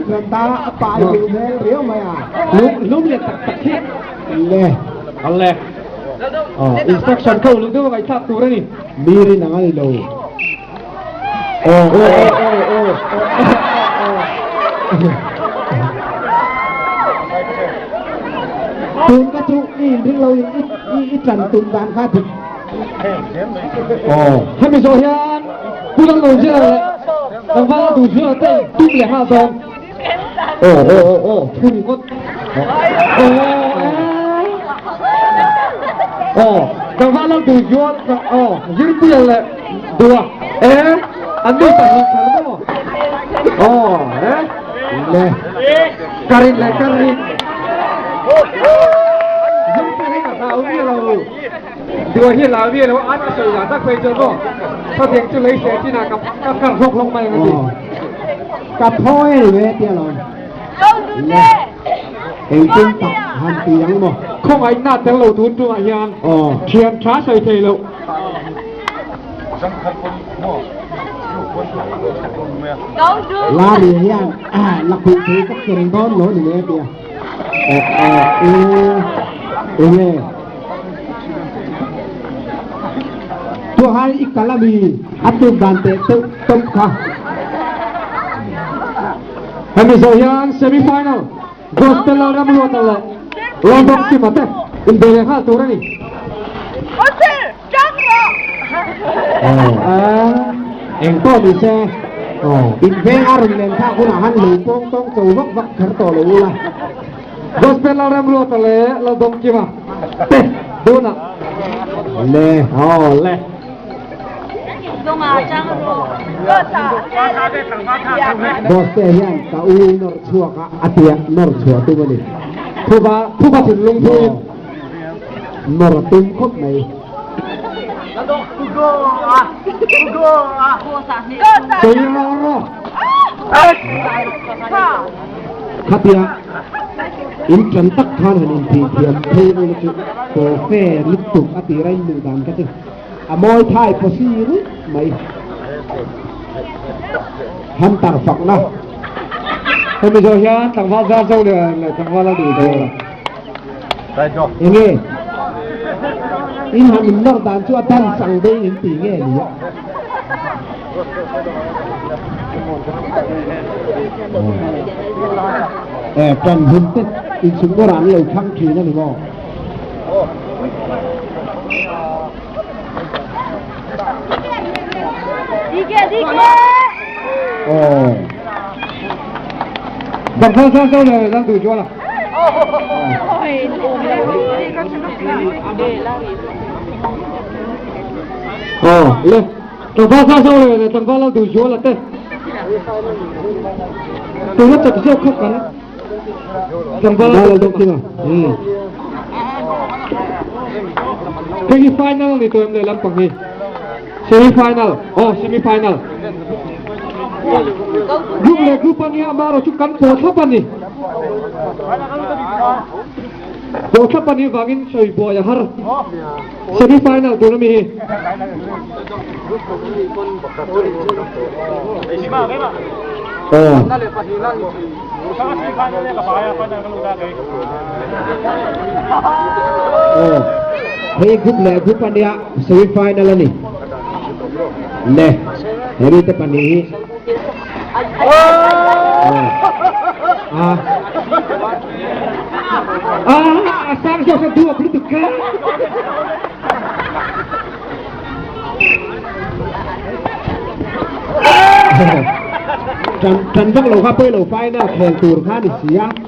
lần ta phải dùng thế nếu mày lúc liệt tặc thiết lệ ăn lẹ instruction câu lúc đó vậy sao tụi đấy miri nang ai lâu tụi các chú in thì lâu ít trần tụi bạn khai thực hay mình rồi nhaกูต้องดูเชื่อเลยแต่ว่าดูเชื่อเต้ตุ้มเลยห้าซองคุณก็แต่ว่าเราดูย้อนยืดเตี้ยเลยดูอันนี้สั่งมาสั่งมาlệ Karin le Karinยืดเตี้ยให้กับเราเนี่ยเราดูเห็นเราเนี่ยเราอัดเสียงตั้งไปจนก็ถ้าเสียงจะเลยเสียที่นากับการพกลงไปกันดิ cặp thôi về tia rồi em cũng tập hành tiếng mà คงไอ้หน้าแต่เราทุนตัวยานเทียนช้าใส่เทเรา lá thì hiền lập vị trí các trường con lối thì về tiaตัวให้อีกตาลามีอัดดูบันเตะต้มข้า ให้มีโซยานเซมิไฟแนลโกสเตลเราไม่รู้ตัวเลยลองบอกสิมาเต้อินเดียห้าตัวนี่เองก็ดีเซ่อินเวงอารมณ์เล่นท่าคุณอาหารหลูต้องสูวักขันต่อเลยล่ะ โกสเตลเราไม่รู้ตัวเลยเราบอกสิมาเต้ดูนะเล่เล่บอสเตียนตาอูนอร์ชัวกะอาเตียนอร์ชัวตัวนี้ผู้บาถึงลงทุนนอร์ตุ้มครบไหมตัวยารอข้าเตียอินจันตักทานหันอินทีเทียมเทวนิจุโกเฟลิตุกอาติไรหนึ่งดันกันตึงอมอยไทยพอซีรู้ไหมฮันต่างฝักนะให้มีโซยานต่างว่าซาโซเลยต่างว่าเราดูตัวยังไงอินฮันอินนอกดันชั่วท่านสั่งได้อินตีเงี้ยนี่จันหินตึ๊ดอีกสุดโบราณเลยทั้งทีนั่นหรือเปล่าดีเกต่างว่าซาโซเลยเราดูจัวละเลยต่างว่าซาโซเลยต่างว่าเราดูจัวละเต้ตัวนั้นจะเที่ยวคุกกันต่างว่าเราดูจริงอ่ะเซมิไฟแนลนี่ตัวเอ็มเลยลำปังนี่เซมิไฟแนลเซมิไฟแนลgrupan ni amaro cukan posapan ni posapan ni wangin soi boya har semi final tu na mi hey grupan dia semi final ni le hari tepan ni asal jauh dua begitu kan trần trần bắc lầu pha phơi lầu phai nào kèn tùr khá đi xía